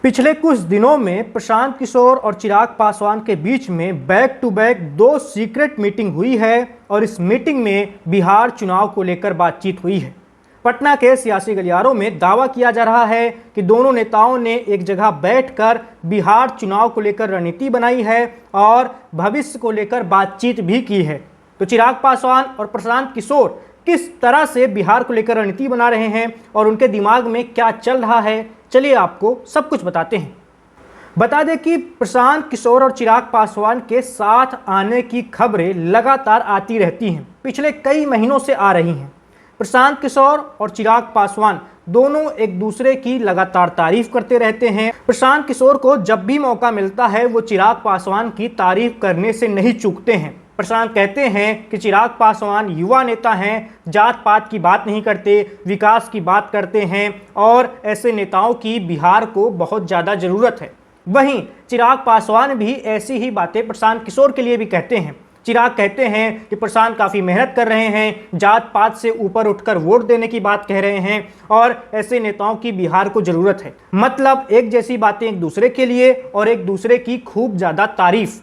पिछले कुछ दिनों में प्रशांत किशोर और चिराग पासवान के बीच में बैक टू बैक दो सीक्रेट मीटिंग हुई है और इस मीटिंग में बिहार चुनाव को लेकर बातचीत हुई है। पटना के सियासी गलियारों में दावा किया जा रहा है कि दोनों नेताओं ने एक जगह बैठकर बिहार चुनाव को लेकर रणनीति बनाई है और भविष्य को लेकर बातचीत भी की है। तो चिराग पासवान और प्रशांत किशोर किस तरह से बिहार को लेकर रणनीति बना रहे हैं और उनके दिमाग में क्या चल रहा है, चलिए आपको सब कुछ बताते हैं। बता दें कि प्रशांत किशोर और चिराग पासवान के साथ आने की खबरें लगातार आती रहती हैं, पिछले कई महीनों से आ रही हैं। प्रशांत किशोर और चिराग पासवान दोनों एक दूसरे की लगातार तारीफ करते रहते हैं। प्रशांत किशोर को जब भी मौका मिलता है वो चिराग पासवान की तारीफ करने से नहीं चूकते हैं। प्रशांत कहते हैं कि चिराग पासवान युवा नेता हैं, जात पात की बात नहीं करते, विकास की बात करते हैं और ऐसे नेताओं की बिहार को बहुत ज़्यादा ज़रूरत है। वहीं चिराग पासवान भी ऐसी ही बातें प्रशांत किशोर के लिए भी कहते हैं। चिराग कहते हैं कि प्रशांत काफ़ी मेहनत कर रहे हैं, जात पात से ऊपर उठकर वोट देने की बात कह रहे हैं और ऐसे नेताओं की बिहार को ज़रूरत है। मतलब एक जैसी बातें एक दूसरे के लिए और एक दूसरे की खूब ज़्यादा तारीफ।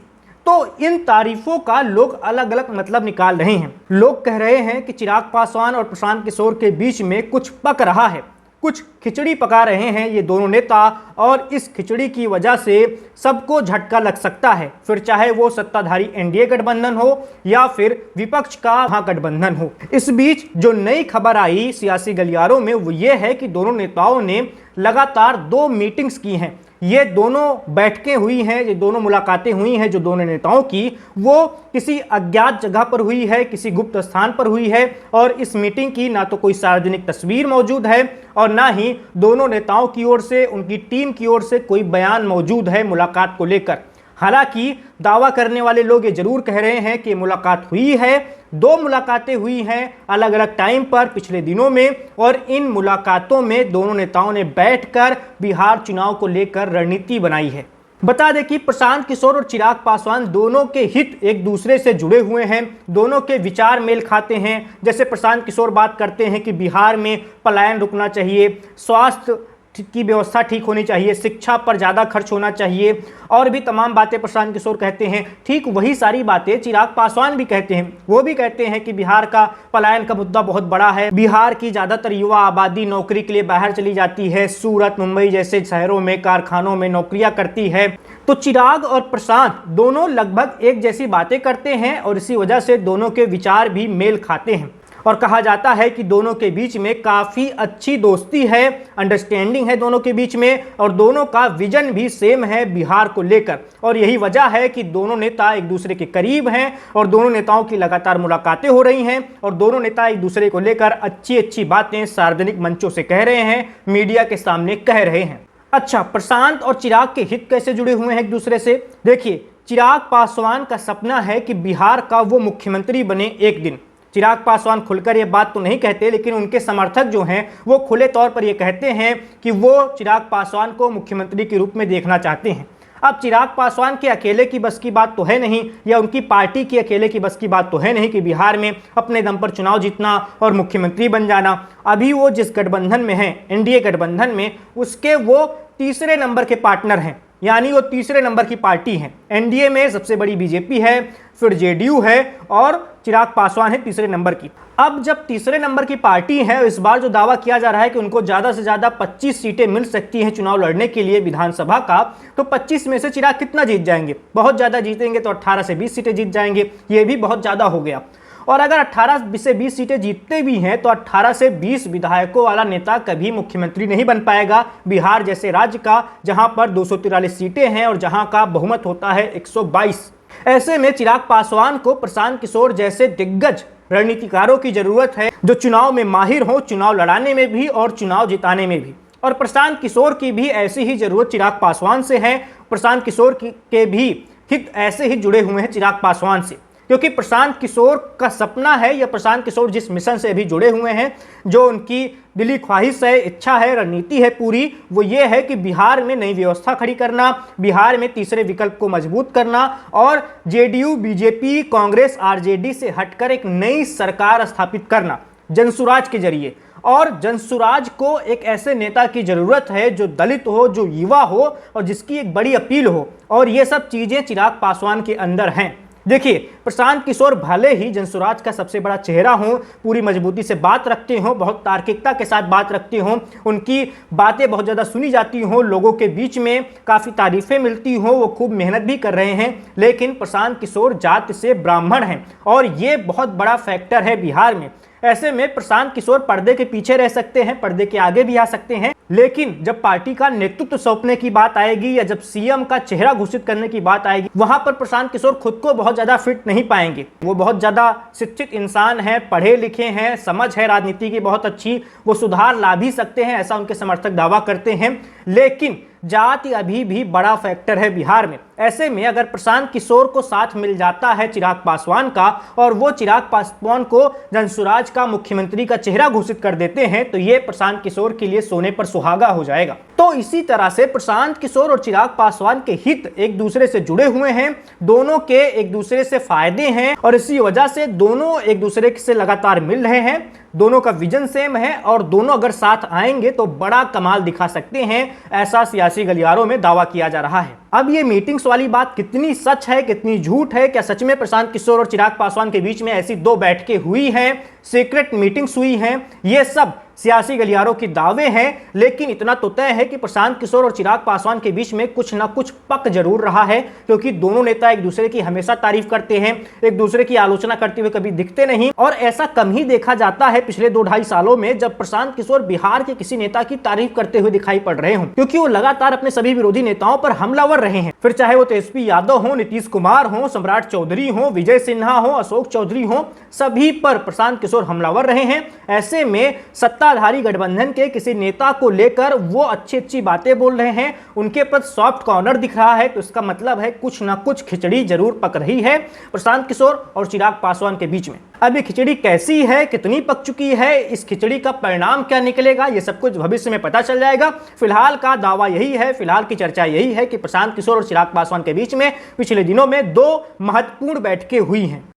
तो इन तारीफों का लोग अलग अलग मतलब निकाल रहे हैं। लोग कह रहे हैं कि चिराग पासवान और प्रशांत किशोर के बीच में कुछ पक रहा है, कुछ खिचड़ी पका रहे हैं ये दोनों नेता और इस खिचड़ी की वजह से सबको झटका लग सकता है, फिर चाहे वो सत्ताधारी एनडीए गठबंधन हो या फिर विपक्ष का महागठबंधन हो। इस बीच जो नई खबर आई सियासी गलियारों में वो ये है कि दोनों नेताओं ने लगातार दो मीटिंग्स की हैं। ये दोनों बैठकें हुई हैं, ये दोनों मुलाकातें हुई हैं जो दोनों नेताओं की वो किसी अज्ञात जगह पर हुई है, किसी गुप्त स्थान पर हुई है और इस मीटिंग की ना तो कोई सार्वजनिक तस्वीर मौजूद है और ना ही दोनों नेताओं की ओर से, उनकी टीम की ओर से कोई बयान मौजूद है मुलाकात को लेकर। हालांकि दावा करने वाले लोग ये जरूर कह रहे हैं कि मुलाकात हुई है, दो मुलाकातें हुई हैं अलग अलग टाइम पर पिछले दिनों में और इन मुलाकातों में दोनों नेताओं ने बैठकर बिहार चुनाव को लेकर रणनीति बनाई है। बता दें कि प्रशांत किशोर और चिराग पासवान दोनों के हित एक दूसरे से जुड़े हुए हैं, दोनों के विचार मेल खाते हैं। जैसे प्रशांत किशोर बात करते हैं कि बिहार में पलायन रुकना चाहिए, स्वास्थ्य की व्यवस्था ठीक होनी चाहिए, शिक्षा पर ज़्यादा खर्च होना चाहिए और भी तमाम बातें प्रशांत किशोर कहते हैं। ठीक वही सारी बातें चिराग पासवान भी कहते हैं। वो भी कहते हैं कि बिहार का पलायन का मुद्दा बहुत बड़ा है, बिहार की ज़्यादातर युवा आबादी नौकरी के लिए बाहर चली जाती है, सूरत मुंबई जैसे शहरों में कारखानों में नौकरियां करती है। तो चिराग और प्रशांत दोनों लगभग एक जैसी बातें करते हैं और इसी वजह से दोनों के विचार भी मेल खाते हैं और कहा जाता है कि दोनों के बीच में काफ़ी अच्छी दोस्ती है, अंडरस्टैंडिंग है दोनों के बीच में और दोनों का विजन भी सेम है बिहार को लेकर। और यही वजह है कि दोनों नेता एक दूसरे के करीब हैं और दोनों नेताओं की लगातार मुलाकातें हो रही हैं और दोनों नेता एक दूसरे को लेकर अच्छी अच्छी बातें सार्वजनिक मंचों से कह रहे हैं, मीडिया के सामने कह रहे हैं। अच्छा, प्रशांत और चिराग के हित कैसे जुड़े हुए हैं एक दूसरे से? देखिए, चिराग पासवान का सपना है कि बिहार का वो मुख्यमंत्री बने एक दिन। चिराग पासवान खुलकर ये बात तो नहीं कहते, लेकिन उनके समर्थक जो हैं वो खुले तौर पर ये कहते हैं कि वो चिराग पासवान को मुख्यमंत्री के रूप में देखना चाहते हैं। अब चिराग पासवान के अकेले की बस की बात तो है नहीं या उनकी पार्टी की अकेले की बस की बात तो है नहीं कि बिहार में अपने दम पर चुनाव जीतना और मुख्यमंत्री बन जाना। अभी वो जिस गठबंधन में हैं, एनडीए गठबंधन में, उसके वो तीसरे नंबर के पार्टनर हैं, यानी वो तीसरे नंबर की पार्टी है। एनडीए में सबसे बड़ी बीजेपी है, फिर जेडीयू है और चिराग पासवान है तीसरे नंबर की। अब जब तीसरे नंबर की पार्टी है, इस बार जो दावा किया जा रहा है कि उनको ज़्यादा से ज़्यादा 25 सीटें मिल सकती हैं चुनाव लड़ने के लिए विधानसभा का, तो 25 में से चिराग कितना जीत जाएंगे? बहुत ज़्यादा जीतेंगे तो 18 से 20 सीटें जीत जाएंगे, ये भी बहुत ज़्यादा हो गया। और अगर 18 से 20 सीटें जीतते भी हैं तो 18 से 20 विधायकों वाला नेता कभी मुख्यमंत्री नहीं बन पाएगा बिहार जैसे राज्य का, जहां पर 243 सीटें हैं और जहां का बहुमत होता है 122। ऐसे में चिराग पासवान को प्रशांत किशोर जैसे दिग्गज रणनीतिकारों की जरूरत है जो चुनाव में माहिर हो, चुनाव लड़ाने में भी और चुनाव जिताने में भी। और प्रशांत किशोर की भी ऐसी ही जरूरत चिराग पासवान से है। प्रशांत किशोर के भी हित ऐसे ही जुड़े हुए हैं चिराग पासवान से, क्योंकि प्रशांत किशोर का सपना है या प्रशांत किशोर जिस मिशन से अभी जुड़े हुए हैं, जो उनकी दिली ख्वाहिश है, इच्छा है, रणनीति है पूरी, वो ये है कि बिहार में नई व्यवस्था खड़ी करना, बिहार में तीसरे विकल्प को मजबूत करना और जेडीयू, बीजेपी, कांग्रेस, आरजेडी से हटकर एक नई सरकार स्थापित करना। जनसुराज के जरिए। और जनसुराज को एक ऐसे नेता की जरूरत है जो दलित हो, जो युवा हो और जिसकी एक बड़ी अपील हो, और ये सब चीजें चिराग पासवान के अंदर हैं। देखिए, प्रशांत किशोर भले ही जनसुराज का सबसे बड़ा चेहरा हो, पूरी मजबूती से बात रखते हो, बहुत तार्किकता के साथ बात रखते हो, उनकी बातें बहुत ज़्यादा सुनी जाती हो, लोगों के बीच में काफ़ी तारीफें मिलती हो, वो खूब मेहनत भी कर रहे हैं, लेकिन प्रशांत किशोर जाति से ब्राह्मण हैं और ये बहुत बड़ा फैक्टर है बिहार में। ऐसे में प्रशांत किशोर पर्दे के पीछे रह सकते हैं, पर्दे के आगे भी आ सकते हैं, लेकिन जब पार्टी का नेतृत्व सौंपने की बात आएगी या जब सीएम का चेहरा घोषित करने की बात आएगी, वहां पर प्रशांत किशोर खुद को बहुत ज्यादा फिट नहीं पाएंगे। वो बहुत ज्यादा शिक्षित इंसान है, पढ़े लिखे हैं, समझ है राजनीति की बहुत अच्छी, वो सुधार ला भी सकते हैं, ऐसा उनके समर्थक दावा करते हैं, लेकिन जाति अभी भी बड़ा फैक्टर है बिहार में। ऐसे में अगर प्रशांत किशोर को साथ मिल जाता है चिराग पासवान का और वो चिराग पासवान को जनसुराज का मुख्यमंत्री का चेहरा घोषित कर देते हैं, तो ये प्रशांत किशोर के लिए सोने पर सुहागा हो जाएगा। तो इसी तरह से प्रशांत किशोर और चिराग पासवान के हित एक दूसरे से जुड़े हुए हैं, दोनों के एक दूसरे से फायदे हैं और इसी वजह से दोनों एक दूसरे से लगातार मिल रहे हैं, दोनों का विजन सेम है और दोनों अगर साथ आएंगे तो बड़ा कमाल दिखा सकते हैं, ऐसा सियासी गलियारों में दावा किया जा रहा है। अब ये मीटिंग्स वाली बात कितनी सच है, कितनी झूठ है, क्या सच में प्रशांत किशोर और चिराग पासवान के बीच में ऐसी दो बैठकें हुई हैं, सीक्रेट मीटिंग्स हुई हैं, ये सब सियासी गलियारों के दावे हैं, लेकिन इतना तो तय है कि प्रशांत किशोर और चिराग पासवान के बीच में कुछ ना कुछ पक जरूर रहा है, क्योंकि दोनों नेता एक दूसरे की हमेशा तारीफ करते हैं, एक दूसरे की आलोचना करते हुए कभी दिखते नहीं, और ऐसा कम ही देखा जाता है पिछले 2-2.5 सालों में जब प्रशांत किशोर बिहार के किसी नेता की तारीफ करते हुए दिखाई पड़ रहे हों, क्योंकि वो लगातार अपने सभी विरोधी नेताओं पर हमलावर रहे हैं, फिर चाहे वो तेजस्वी यादव हो, नीतीश कुमार हो, सम्राट चौधरी हो, विजय सिन्हा हो, अशोक चौधरी हो, सभी पर प्रशांत किशोर हमलावर रहे हैं। ऐसे में सत्ताधारी गठबंधन के किसी नेता को लेकर वो अच्छी बातें बोल रहे हैं, उनके प्रति सॉफ्ट कॉर्नर दिख रहा है, तो इसका मतलब है कुछ ना कुछ खिचड़ी जरूर पक रही है प्रशांत किशोर और चिराग पासवान के बीच में। अब ये खिचड़ी कैसी है, कितनी पक चुकी है, इस खिचड़ी का परिणाम क्या निकलेगा, ये सब कुछ भविष्य में पता चल जाएगा। फिलहाल का दावा यही है, फिलहाल की चर्चा यही है कि प्रशांत किशोर और चिराग पासवान के बीच में पिछले दिनों में 2 महत्वपूर्ण बैठकें हुई हैं।